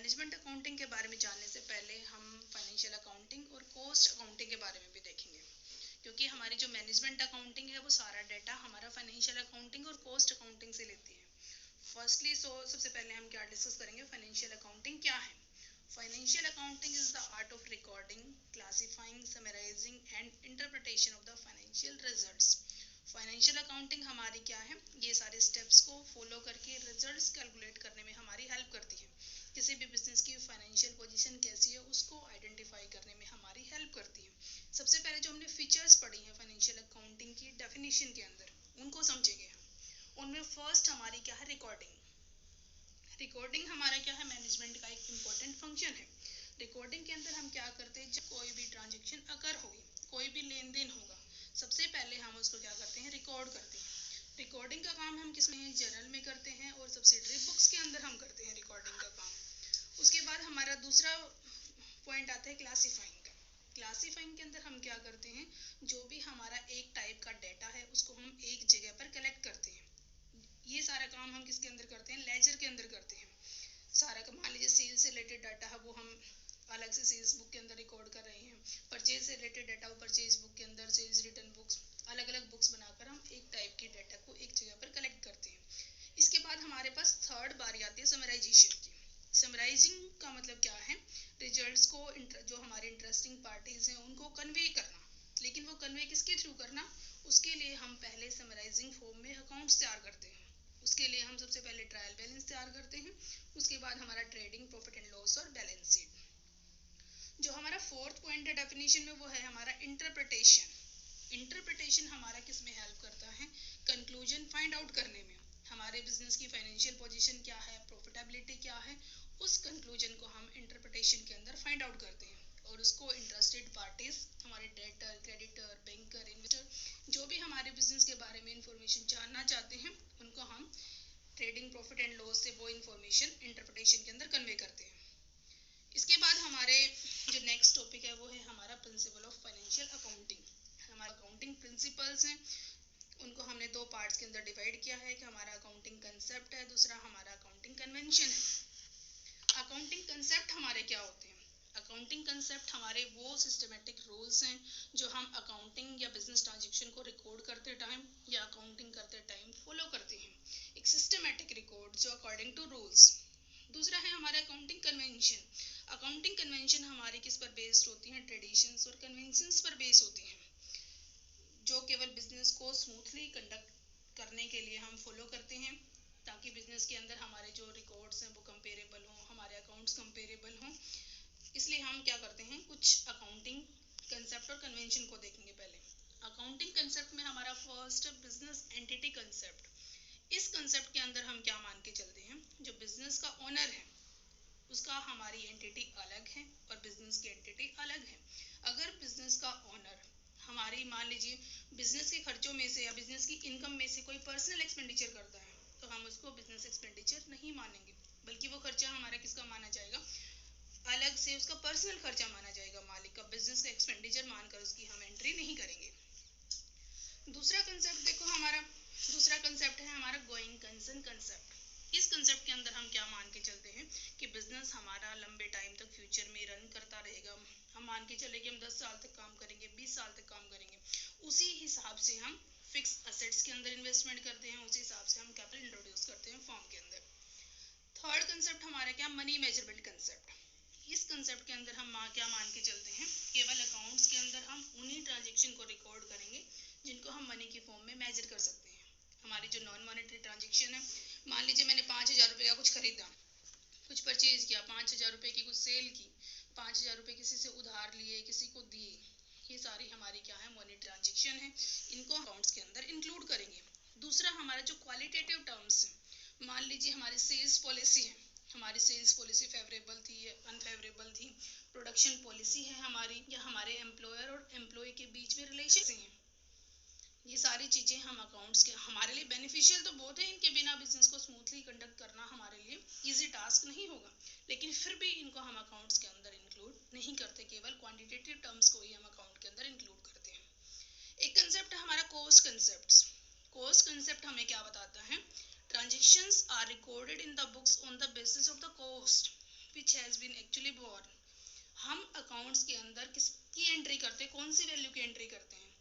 Management accounting के बारे में जानने से पहले हम फाइनेंशियल अकाउंटिंग और कॉस्ट अकाउंटिंग के बारे में भी देखेंगे, क्योंकि हमारी जो मैनेजमेंट अकाउंटिंग है वो सारा डाटा हमारा फाइनेंशियल अकाउंटिंग और कॉस्ट अकाउंटिंग से लेती है। फर्स्टली सबसे पहले हम क्या डिस्कस करेंगे, फाइनेंशियल अकाउंटिंग क्या है। Financial accounting is the art of recording, classifying, summarising and interpretation of the financial results. Financial accounting हमारी क्या है, ये सारे स्टेप्स को फॉलो करके रिजल्ट्स कैलकुलेट करने में हमारी हेल्प करती है। किसी भी बिजनेस की फाइनेंशियल पोजीशन कैसी है उसको आइडेंटिफाई करने में हमारी हेल्प करती है। सबसे पहले जो हमने फीचर्स पढ़ी हैं फाइनेंशियल अकाउंटिंग की डेफिनेशन के अंदर, उनको समझेंगे हम। उनमें फर्स्ट हमारी क्या है, रिकॉर्डिंग। रिकॉर्डिंग हमारा क्या है, मैनेजमेंट का एक इम्पोर्टेंट फंक्शन है। रिकॉर्डिंग के अंदर हम क्या करते हैं, जब कोई भी ट्रांजेक्शन अकर होगी, कोई भी लेन देन होगा, सबसे पहले हम उसको क्या करते हैं, रिकॉर्ड करते हैं। रिकॉर्डिंग का काम हम किस में, जर्नल में करते हैं और सब्सिडरी बुक्स के अंदर हम करते हैं रिकॉर्डिंग का काम। उसके बाद हमारा दूसरा पॉइंट आता है क्लासीफाइंग का। क्लासीफाइंग के अंदर हम क्या करते हैं, जो भी हमारा एक टाइप का डाटा है उसको हम एक जगह पर कलेक्ट करते हैं। ये सारा काम हम किसके अंदर करते हैं, लेजर के अंदर करते हैं। सारा का मान लीजिए सेल से रिलेटेड डाटा है वो हम अलग से सेल्स बुक के अंदर रिकॉर्ड कर रहे हैं। परचेज से रिलेटेड डाटा वो परचेज बुक के अंदर, सेल्स रिटर्न बुक्स, अलग अलग बुक्स बनाकर हम एक टाइप की डाटा को एक जगह पर कलेक्ट करते हैं। इसके बाद हमारे पास थर्ड बारी आती है समराइजेशन की। समराइजिंग का मतलब क्या है, रिजल्ट्स को जो हमारे इंटरेस्टिंग पार्टीज हैं उनको कन्वे करना। लेकिन वो कन्वे किसके थ्रू करना, उसके लिए हम पहले समराइजिंग फॉर्म में अकाउंट्स तैयार करते हैं। उसके लिए हम सबसे पहले ट्रायल बैलेंस तैयार करते हैं, उसके बाद हमारा ट्रेडिंग प्रॉफिट एंड लॉस और बैलेंस शीट। जो हमारा फोर्थ पॉइंट है डेफिनेशन में, वो है हमारा इंटरप्रिटेशन। इंटरप्रिटेशन हमारा किस में हेल्प करता है, कंक्लूजन फाइंड आउट करने में। हमारे बिजनेस की फाइनेंशियल पोजीशन क्या है, प्रॉफिटेबिलिटी क्या है, उस कंक्लूजन को हम इंटरप्रिटेशन के अंदर फाइंड आउट करते हैं और उसको इंटरेस्टेड पार्टीज, हमारे डेटर, क्रेडिटर, बैंकर, इन्वेस्टर, जो भी हमारे बिजनेस के बारे में इंफॉर्मेशन जानना चाहते हैं, उनको हम ट्रेडिंग प्रॉफिट एंड लॉस से वो इंफॉर्मेशन इंटरप्रिटेशन के अंदर कन्वे करते हैं। इसके बाद हमारे जो नेक्स्ट टॉपिक है वो है हमारा प्रिंसिपल ऑफ फाइनेंशियल अकाउंटिंग। हमारे अकाउंटिंग प्रिंसिपल्स हैं, उनको हमने दो पार्ट्स के अंदर डिवाइड किया है कि हमारा अकाउंटिंग कंसेप्ट है, दूसरा हमारा अकाउंटिंग कन्वेंशन है। अकाउंटिंग कंसेप्ट हमारे क्या होते हैं, अकाउंटिंग कंसेप्ट हमारे वो सिस्टमेटिक रूल्स हैं जो हम अकाउंटिंग या बिजनेस ट्रांजेक्शन को रिकॉर्ड करते टाइम या अकाउंटिंग करते टाइम फॉलो करते हैं। एक सिस्टमेटिक रिकॉर्ड जो अकॉर्डिंग टू रूल्स। दूसरा है हमारा अकाउंटिंग कन्वेंशन। अकाउंटिंग कन्वेंशन हमारी किस पर बेस्ड होती हैं, ट्रेडिशंस और कन्वेंशंस पर बेस्ड होती हैं, जो केवल बिजनेस को स्मूथली कंडक्ट करने के लिए हम फॉलो करते हैं, ताकि बिजनेस के अंदर हमारे जो रिकॉर्ड्स हैं वो कंपेरेबल हों, हमारे अकाउंट्स कंपेरेबल हों। इसलिए हम क्या करते हैं, कुछ अकाउंटिंग कंसेप्ट और कन्वेंशन को देखेंगे। पहले अकाउंटिंग कंसेप्ट में हमारा फर्स्ट बिजनेस एंटिटी कंसेप्ट। इस कंसेप्ट के अंदर हम क्या मान के चलते हैं, जो बिजनेस का ओनर है उसका हमारी एंटिटी अलग है और बिजनेस की एंटिटी अलग है। अगर बिजनेस का ओनर हमारी मान लीजिए बिजनेस के खर्चों में से या बिजनेस की इनकम में से कोई पर्सनल एक्सपेंडिचर करता है, तो हम उसको बिजनेस एक्सपेंडिचर नहीं मानेंगे, बल्कि वो खर्चा हमारा किसका माना जाएगा, अलग से उसका पर्सनल खर्चा माना जाएगा। मालिक का बिजनेस का एक्सपेंडिचर मानकर उसकी हम एंट्री नहीं करेंगे। दूसरा कंसेप्ट देखो, हमारा दूसरा कंसेप्ट है हमारा गोइंग कंसर्न कंसेप्ट। इस कंसेप्ट के अंदर हम क्या मान के चलते हैं कि बिजनेस हमारा लंबे टाइम तक फ्यूचर में रन करता रहेगा। हम मान के चले कि हम 10 साल तक काम करेंगे, 20 साल तक काम करेंगे, उसी हिसाब से हम फिक्स असेट्स के अंदर इन्वेस्टमेंट करते हैं, उसी हिसाब से हम कैपिटल इंट्रोड्यूस करते हैं फॉर्म के अंदर। थर्ड कंसेप्ट हमारा क्या, मनी मेजरमेंट कंसेप्ट। इस कंसेप्ट के अंदर हम क्या मान के चलते हैं, केवल अकाउंट्स के अंदर हम उन्हीं ट्रांजेक्शन को रिकॉर्ड करेंगे जिनको हम मनी की फॉर्म में मेजर कर सकते हैं। हमारी जो नॉन मॉनेटरी ट्रांजेक्शन है, मान लीजिए मैंने 5,000 रुपये का कुछ खरीदा, कुछ परचेज किया, 5,000 रुपये की कुछ सेल की, 5,000 रुपये किसी से उधार लिए, किसी को दिए, ये सारी हमारी क्या है, मनी ट्रांजेक्शन है, इनको अकाउंट्स के अंदर इंक्लूड करेंगे। दूसरा हमारा जो क्वालिटेटिव टर्म्स है, मान लीजिए हमारी सेल्स पॉलिसी है, हमारी सेल्स पॉलिसी फेवरेबल थी या अनफेवरेबल थी, प्रोडक्शन पॉलिसी है हमारी, या हमारे एम्प्लॉयर और एम्प्लॉय के बीच में रिलेशन हैं, ये सारी चीज़ें हम अकाउंट्स के हमारे लिए बेनिफिशियल तो बहुत है, इनके बिना बिजनेस को स्मूथली कंडक्ट करना हमारे लिए इजी टास्क नहीं होगा, लेकिन फिर भी इनको हम अकाउंट्स के अंदर इंक्लूड नहीं करते, केवल क्वांटिटेटिव टर्म्स को ही हम अकाउंट के अंदर इंक्लूड करते हैं। एक कंसेप्ट है हमारा कॉस्ट कंसेप्ट। कॉस्ट कंसेप्ट हमें क्या बताता है, transactions are recorded in the books on the basis of the cost. Which has been actually borne. हम अकाउंट्स के अंदर किसकी एंट्री करते हैं, कौन सी वैल्यू की एंट्री करते हैं।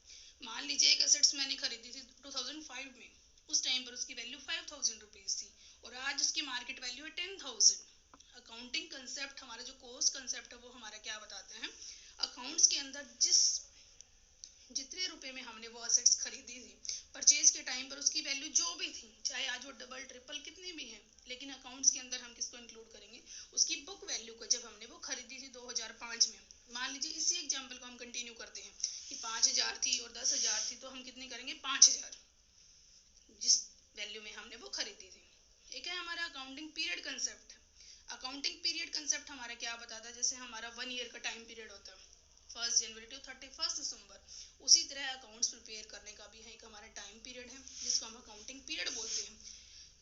मान लीजिए एक असेट्स मैंने खरीदी थी 2005 में, उस टाइम पर उसकी वैल्यू 5000 रुपीज़ थी और आज उसकी मार्केट वैल्यू है 10,000। अकाउंटिंग कंसेप्ट, हमारा जो कोस्ट कंसेप्ट है वो हमारा क्या बताते हैं, अकाउंट्स के अंदर जितने रुपए में हमने वो असेट्स खरीदी थी परचेज के टाइम पर, उसकी वैल्यू जो भी थी, चाहे आज वो डबल ट्रिपल कितनी भी है, लेकिन अकाउंट्स के अंदर हम किसको इंक्लूड करेंगे, उसकी बुक वैल्यू को। जब हमने वो खरीदी थी 2005 में, मान लीजिए इसी एग्जाम्पल को हम कंटिन्यू करते हैं कि 5000 थी और 10,000 थी, तो हम कितनी करेंगे, 5000, जिस वैल्यू में हमने वो खरीदी थी। एक है हमारा accounting period concept. Accounting period concept हमारा क्या बताता है, जैसे हमारा 1 ईयर का टाइम पीरियड होता है 1 जनवरी टू 31 दिसंबर, उसी तरह अकाउंट्स प्रिपेयर करने का भी है एक हमारा टाइम पीरियड है जिसको हम अकाउंटिंग पीरियड बोलते हैं।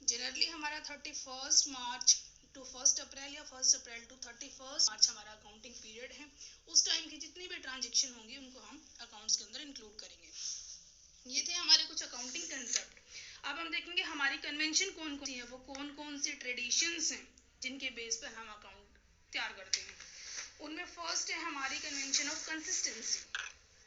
जनरली हमारा 31 मार्च टू 1 अप्रैल या 1 अप्रैल टू 31 मार्च हमारा अकाउंटिंग पीरियड है। उस टाइम की जितनी भी ट्रांजेक्शन होंगी उनको हम अकाउंट्स के अंदर इंक्लूड करेंगे। ये थे हमारे कुछ अकाउंटिंग कंसेप्ट। अब हम देखेंगे हमारी कन्वेंशन कौन कौन सी है, वो कौन कौन सी ट्रेडिशंस हैं जिनके बेस पर हम अकाउंट तैयार करते हैं। उनमें फर्स्ट है हमारी convention of consistency.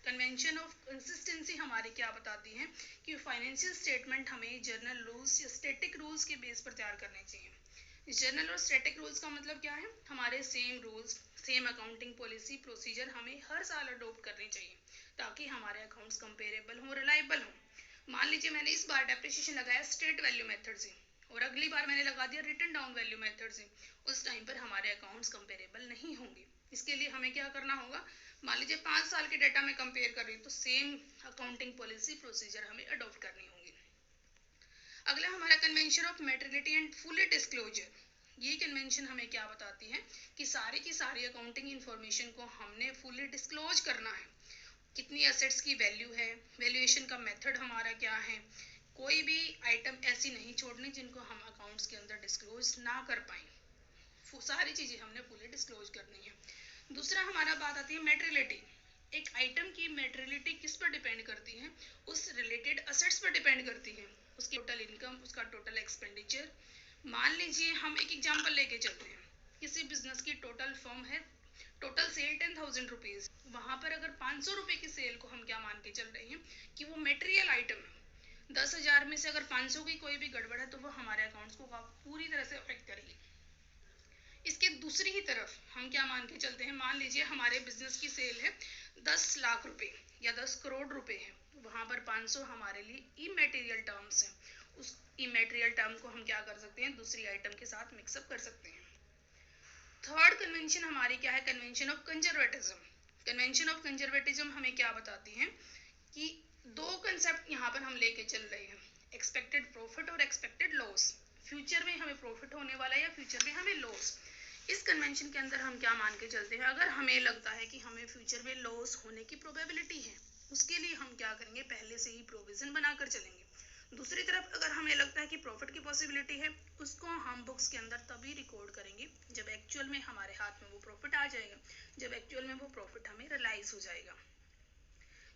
Convention of consistency हमारी क्या बताती है कि फाइनेंशियल स्टेटमेंट हमें जर्नल रूल्स या स्टैटिक रूल्स के बेस पर तैयार करने चाहिए। जर्नल और स्टैटिक रूल्स का मतलब क्या है, हमारे same rules, same accounting policy procedure हमें हर साल अडोप्ट करनी चाहिए ताकि हमारे अकाउंट्स कंपेरेबल हों, रिलायबल हों। मान लीजिए मैंने इस बार डेप्रिसिएशन लगाया स्ट्रेट वैल्यू मेथड से और अगली बार मैंने लगा दिया रिटन डाउन वैल्यू मेथड से, उस टाइम पर हमारे अकाउंट्स कंपेरेबल नहीं होंगे। इसके लिए हमें क्या करना होगा, मान लीजिए 5 साल के डेटा में कंपेयर कर रही हूँ तो सेम अकाउंटिंग पॉलिसी प्रोसीजर हमें अडॉप्ट करनी होगी। अगला हमारा convention of materiality and fully disclosure. ये कन्वेंशन हमें क्या बताती है कि सारी की सारी अकाउंटिंग इंफॉर्मेशन को हमने फुली डिस्क्लोज करना है। कितनी एसेट्स की वैल्यू है, वैल्यूएशन का मेथड हमारा क्या है, कोई भी आइटम ऐसी नहीं छोड़नी जिनको हम अकाउंट्स के अंदर डिस्क्लोज ना कर पाएँ। सारी चीज़ें हमने फुली डिस्क्लोज करनी है। दूसरा हमारा बात आती है मैटेरियलिटी। एक आइटम की मैटेरियलिटी किस पर डिपेंड करती है, उस रिलेटेड असेट्स पर डिपेंड करती है, उसकी टोटल इनकम, उसका टोटल एक्सपेंडिचर। मान लीजिए हम एक एग्जांपल लेके चलते हैं, किसी बिजनेस की टोटल फर्म है, टोटल सेल 10,000 रुपीज़, वहाँ पर अगर 500 रुपये की सेल को हम क्या मान के चल रहे हैं कि वो मटेरियल आइटम है, 10,000 में से अगर 500 की कोई भी गड़बड़ है तो वो हमारे अकाउंट्स को पूरी तरह से अफेक्ट करेगी। इसके दूसरी ही तरफ हम क्या मान के चलते हैं, मान लीजिए हमारे बिजनेस की सेल है 10 लाख रुपए या 10 करोड़ रुपए है, वहाँ पर 500 हमारे लिए इमैटेरियल टर्म्स हैं। उस इमैटेरियल टर्म को हम क्या कर सकते हैं, दूसरी आइटम के साथ मिक्सअप कर सकते हैं। थर्ड कन्वेंशन हमारी क्या है, convention of conservatism. Convention of conservatism हमें क्या बताती है कि दो कंसेप्ट यहाँ पर हम लेके चल रहे हैं, एक्सपेक्टेड प्रॉफिट और एक्सपेक्टेड लॉस। फ्यूचर में हमें प्रॉफिट होने वाला है या फ्यूचर में हमें लॉस। इस कन्वेंशन के अंदर हम क्या मान के चलते हैं, अगर हमें लगता है कि हमें फ्यूचर में लॉस होने की प्रोबेबिलिटी है, उसके लिए हम क्या करेंगे, पहले से ही प्रोविजन बनाकर चलेंगे। दूसरी तरफ अगर हमें लगता है कि प्रॉफिट की पॉसिबिलिटी है, उसको हम बुक्स के अंदर तभी रिकॉर्ड करेंगे जब एक्चुअल में हमारे हाथ में वो प्रॉफिट आ जाएगा, जब एक्चुअल में वो प्रॉफिट हमें रियलाइज हो जाएगा।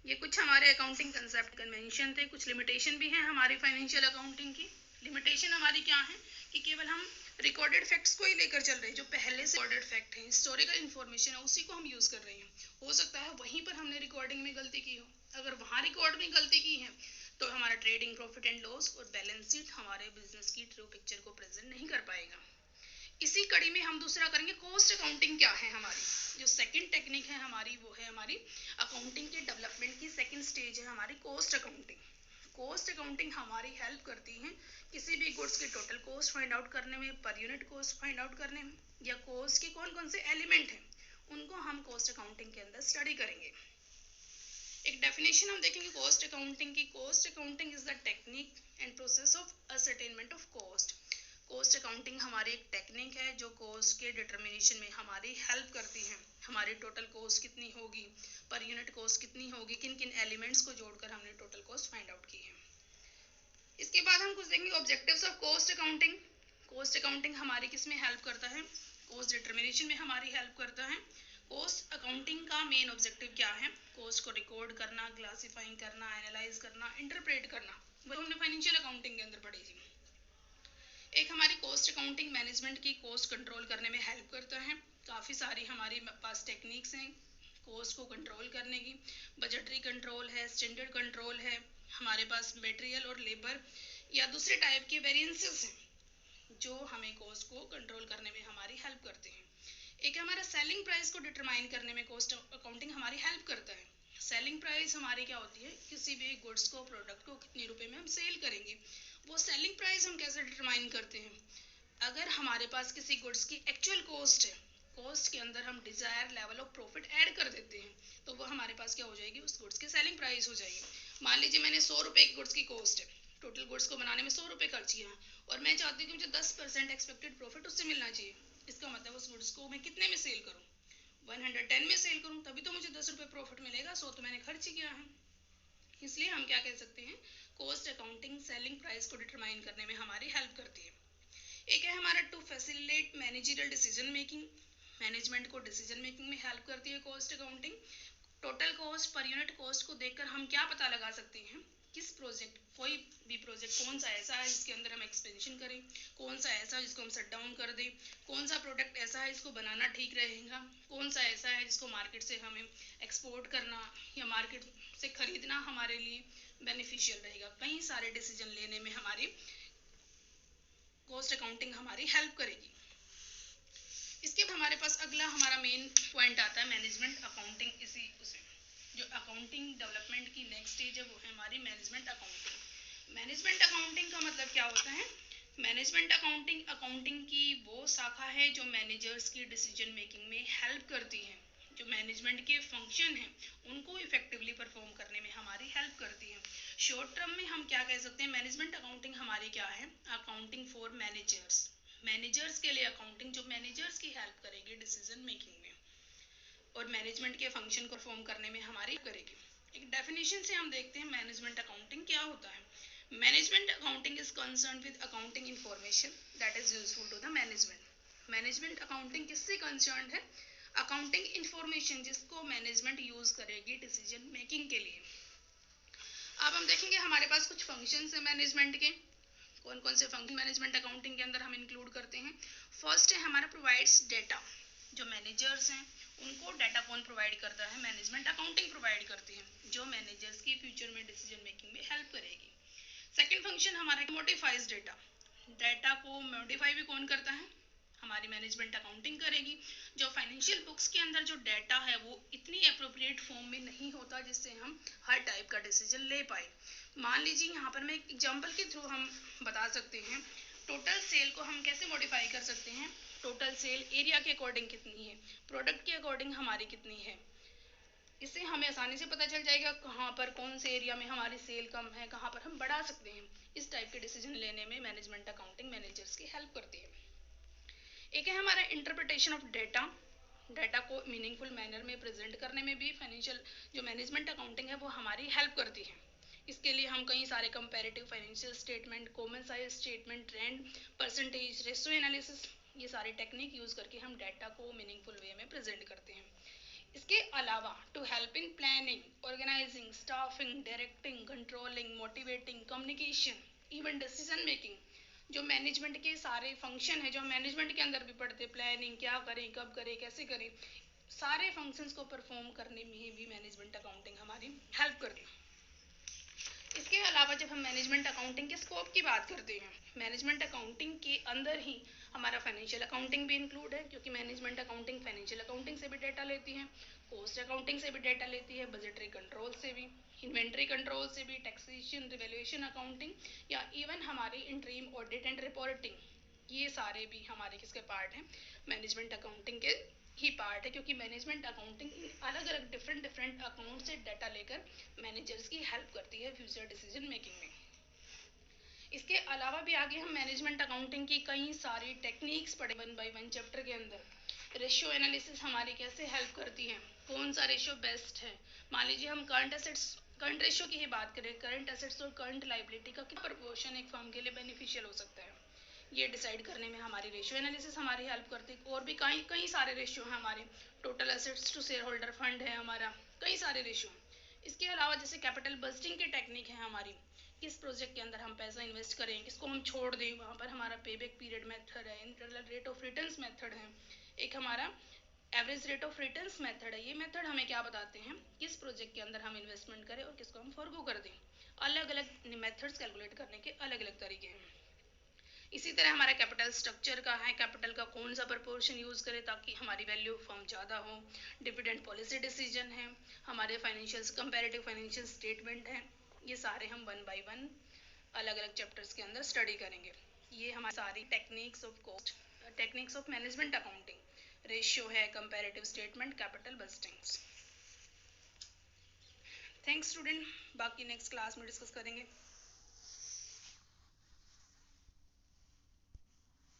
ये कुछ हमारे अकाउंटिंग कंसेप्ट कन्वेंशन थे। कुछ लिमिटेशन भी हैं हमारी फाइनेंशियल अकाउंटिंग की। लिमिटेशन हमारी क्या है कि केवल हम रिकॉर्डेड फैक्ट्स को ही लेकर चल रहे हैं, जो पहले से रिकॉर्डेड फैक्ट है, हिस्टोरिकल इन्फॉर्मेशन है, उसी को हम यूज़ कर रहे हैं। हो सकता है वहीं पर हमने रिकॉर्डिंग में गलती की हो, अगर वहाँ रिकॉर्ड में गलती की है तो हमारा ट्रेडिंग प्रॉफिट एंड लॉस और बैलेंस शीट हमारे बिजनेस की ट्रू पिक्चर को प्रेजेंट नहीं कर पाएगा। इसी कड़ी में हम दूसरा करेंगे कॉस्ट अकाउंटिंग। क्या है हमारी जो सेकंड टेक्निक है हमारी, वो है हमारी अकाउंटिंग के डेवलपमेंट की सेकंड स्टेज है हमारी कॉस्ट अकाउंटिंग। कॉस्ट अकाउंटिंग हमारी हेल्प करती है किसी भी गुड्स के टोटल कॉस्ट फाइंड आउट करने में, पर यूनिट कॉस्ट फाइंड आउट करने में, या कॉस्ट के कौन कौन से एलिमेंट हैं उनको हम कॉस्ट अकाउंटिंग के अंदर स्टडी करेंगे। एक डेफिनेशन हम देखेंगे कॉस्ट अकाउंटिंग की। Cost accounting is the technique and process of ascertainment of cost. Cost accounting हमारी एक टेक्निक है जो कॉस्ट के डिटर्मिनेशन में हमारी हेल्प करती है। हमारी टोटल कॉस्ट कितनी होगी, पर यूनिट कॉस्ट कितनी होगी, किन किन एलिमेंट्स को जोड़कर हमने टोटल कॉस्ट फाइंड आउट की है। इसके बाद हम कुछ देखेंगे objectives of cost accounting. Cost accounting हमारी किस में हेल्प करता है, कॉस्ट डिटर्मिनेशन में हमारी हेल्प करता है। कॉस्ट अकाउंटिंग का मेन ऑब्जेक्टिव क्या है, कॉस्ट को रिकॉर्ड करना, क्लासिफाइंग करना, एनालाइज करना, इंटरप्रेट करना, वो हमने फाइनेंशियल अकाउंटिंग के अंदर पढ़ी थी। एक हमारी कॉस्ट अकाउंटिंग मैनेजमेंट की कॉस्ट कंट्रोल करने में हेल्प करता है। काफ़ी सारी हमारे पास टेक्निक्स हैं कॉस्ट को कंट्रोल करने की। बजटरी कंट्रोल है, स्टैंडर्ड कंट्रोल है, हमारे पास मटेरियल और लेबर या दूसरे टाइप के वेरिएंसेस हैं जो हमें कॉस्ट को कंट्रोल करने में हमारी हेल्प करते हैं। एक है हमारा सेलिंग प्राइस को डिटरमाइन करने में कॉस्ट अकाउंटिंग हमारी हेल्प करता है। सेलिंग प्राइस हमारी क्या होती है, किसी भी गुड्स को, प्रोडक्ट को कितने रुपए में हम सेल करेंगे, वो सेलिंग प्राइस हम कैसे डिटरमाइन करते हैं। अगर हमारे पास किसी गुड्स की एक्चुअल कॉस्ट है, कॉस्ट के अंदर हम desire level of profit add कर देते हैं, तो वो हमारे पास क्या हो जाएगी, उस गुड्स की सेलिंग प्राइस हो जाएगी। मान लीजिए मैंने 100 रुपए की गुड्स की कॉस्ट है, टोटल गुड्स को बनाने में 100 रुपए खर्च किया और मैं चाहती हूँ कि मुझे 10% एक्सपेक्टेड प्रॉफिट उससे मिलना चाहिए। इसका मतलब उस गुड्स को मैं कितने में सेल करूँ, 110 में सेल करूँ, तभी तो मुझे 10 रुपए प्रॉफिट मिलेगा, 100 तो मैंने खर्च ही किया है। इसलिए हम क्या कह सकते हैं, कॉस्ट अकाउंटिंग सेलिंग प्राइस को डिटरमाइन करने में हमारी हेल्प करती है। एक है हमारा to facilitate managerial decision making, management को डिसीजन मेकिंग में हेल्प करती है cost accounting. Total cost per unit cost को देखकर हम क्या पता लगा सकते हैं, किस प्रोजेक्ट, कोई भी प्रोजेक्ट कौन सा ऐसा है जिसके अंदर हम एक्सपेंशन करें, कौन सा ऐसा जिसको हम शट डाउन कर दें, कौन सा प्रोडक्ट ऐसा है जिसको बनाना ठीक रहेगा, कौन सा ऐसा है जिसको मार्केट से हमें एक्सपोर्ट करना या मार्केट से खरीदना हमारे लिए बेनिफिशियल रहेगा। कई सारे डिसीजन लेने में हमारी कॉस्ट अकाउंटिंग हमारी हेल्प करेगी। इसके बाद हमारे पास अगला हमारा मेन पॉइंट आता है मैनेजमेंट अकाउंटिंग। इसी उसे जो अकाउंटिंग डेवलपमेंट की नेक्स्ट स्टेज है वो है हमारी मैनेजमेंट अकाउंटिंग। मैनेजमेंट अकाउंटिंग का मतलब क्या होता है, मैनेजमेंट अकाउंटिंग अकाउंटिंग की वो शाखा है जो मैनेजर्स की डिसीजन मेकिंग में हेल्प करती है, जो मैनेजमेंट के फंक्शन हैं उनको इफेक्टिवली परफॉर्म करने में हमारी हेल्प करती है। शॉर्ट टर्म में हम क्या कह सकते हैं, मैनेजमेंट अकाउंटिंग हमारी क्या है, अकाउंटिंग फॉर मैनेजर्स, मैनेजर्स के लिए अकाउंटिंग जो मैनेजर्स की हेल्प करेगी डिसीजन मेकिंग में और मैनेजमेंट के फंक्शन को परफॉर्म करने में हमारी करेगी। एक डेफिनेशन से हम देखते हैं मैनेजमेंट अकाउंटिंग क्या होता है। Management accounting is concerned with accounting information that is useful to the management. Management accounting किससे कंसर्न्ड है, अकाउंटिंग इंफॉर्मेशन जिसको मैनेजमेंट यूज करेगी डिसीजन मेकिंग के लिए। अब हम देखेंगे हमारे पास कुछ फंक्शंस है मैनेजमेंट के, कौन कौन से फंक्शन मैनेजमेंट अकाउंटिंग के अंदर हम इंक्लूड करते हैं। फर्स्ट है हमारा प्रोवाइड्स डेटा, जो मैनेजर्स हैं उनको डाटा कौन प्रोवाइड करता है, मैनेजमेंट अकाउंटिंग प्रोवाइड करती है, जो मैनेजर्स की फ्यूचर में डिसीजन मेकिंग में हेल्प करेगी। सेकंड फंक्शन हमारा मॉडिफाइज डेटा, डेटा को मॉडिफाई भी कौन करता है, हमारी मैनेजमेंट अकाउंटिंग करेगी। जो फाइनेंशियल बुक्स के अंदर जो डेटा है वो इतनी अप्रोप्रिएट फॉर्म में नहीं होता जिससे हम हर टाइप का डिसीजन ले पाए। मान लीजिए यहाँ पर मैं एक एग्जांपल के थ्रू हम बता सकते हैं, टोटल सेल को हम कैसे मॉडिफाई कर सकते हैं, टोटल सेल एरिया के अकॉर्डिंग कितनी है, प्रोडक्ट के अकॉर्डिंग हमारी कितनी है, इससे हमें आसानी से पता चल जाएगा कहाँ पर कौन से एरिया में हमारी सेल कम है, कहाँ पर हम बढ़ा सकते हैं। इस टाइप के डिसीजन लेने में मैनेजमेंट अकाउंटिंग मैनेजर्स की हेल्प करती है। एक है हमारा इंटरप्रिटेशन ऑफ डेटा, डेटा को मीनिंगफुल मैनर में प्रेजेंट करने में भी फाइनेंशियल जो मैनेजमेंट अकाउंटिंग है वो हमारी हेल्प करती है। इसके लिए हम कई सारे comparative financial statement, common size statement, trend, percentage, ratio analysis, ये सारी टेक्निक यूज करके हम डेटा को मीनिंगफुल वे में प्रेजेंट करते हैं। इसके अलावा to help in planning, organising, staffing, directing, controlling, motivating, communication, even decision making, जो मैनेजमेंट के सारे फंक्शन है जो मैनेजमेंट के अंदर भी पढ़ते हैं, प्लानिंग क्या करें, कब करें, कैसे करें, सारे फंक्शंस को परफॉर्म करने में भी मैनेजमेंट अकाउंटिंग हमारी हेल्प करती है। इसके अलावा जब हम मैनेजमेंट अकाउंटिंग के स्कोप की बात करते हैं, मैनेजमेंट अकाउंटिंग के अंदर ही हमारा फाइनेंशियल अकाउंटिंग भी इंक्लूड है, क्योंकि मैनेजमेंट अकाउंटिंग फाइनेंशियल अकाउंटिंग से भी डेटा लेती है, कॉस्ट अकाउंटिंग से भी डेटा लेती है, बजटरी कंट्रोल से भी, इन्वेंट्री कंट्रोल से भी, टैक्सेशन, रिवैल्यूएशन अकाउंटिंग या इवन हमारी इंटरिम ऑडिट एंड रिपोर्टिंग, ये सारे भी हमारे किसके पार्ट हैं, मैनेजमेंट अकाउंटिंग के ही पार्ट है, क्योंकि मैनेजमेंट अकाउंटिंग अलग अलग डिफरेंट अकाउंट से डाटा लेकर मैनेजर्स की हेल्प करती है फ्यूचर डिसीजन मेकिंग में। इसके अलावा भी आगे हम मैनेजमेंट अकाउंटिंग की कई सारी टेक्निक्स पढ़े 1 by 1 चैप्टर के अंदर। रेशियो एनालिसिस हमारी कैसे हेल्प करती है, कौन सा रेशियो बेस्ट है, मान लीजिए हम करंट रेशियो की ही बात करें, करंट एसेट्स और करंट लाइबिलिटी का कितना प्रपोर्शन एक फर्म के लिए बेनिफिशियल हो सकता है, ये डिसाइड करने में हमारी रेशियो एनालिसिस हमारी हेल्प करती है। और भी कई कई सारे रेशियो हैं हमारे, total assets to shareholder fund है हमारा, कई सारे रेशियो। इसके अलावा जैसे कैपिटल बजटिंग की टेक्निक है हमारी, किस प्रोजेक्ट के अंदर हम पैसा इन्वेस्ट करें, किसको हम छोड़ दें, वहाँ पर हमारा पे बैक पीरियड मेथड है, internal rate of returns method है, एक हमारा average rate of returns method है। ये मेथड हमें क्या बताते हैं, किस प्रोजेक्ट के अंदर हम इन्वेस्टमेंट करें और किसको हम फॉरगो कर दें। अलग अलग मेथड्स कैलकुलेट करने के अलग अलग तरीके हैं। इसी तरह हमारा कैपिटल स्ट्रक्चर का है, कैपिटल का कौन सा प्रपोर्शन यूज़ करें ताकि हमारी वैल्यू फर्म ज़्यादा हो। डिविडेंड पॉलिसी डिसीजन है, हमारे फाइनेंशियल कंपैरेटिव फाइनेंशियल स्टेटमेंट है। ये सारे हम वन बाय वन अलग अलग चैप्टर्स के अंदर स्टडी करेंगे। ये हमारी सारी techniques of cost, techniques of management accounting, ratio है, comparative statement, capital budgetings. Thanks student, बाकी नेक्स्ट क्लास में डिस्कस करेंगे।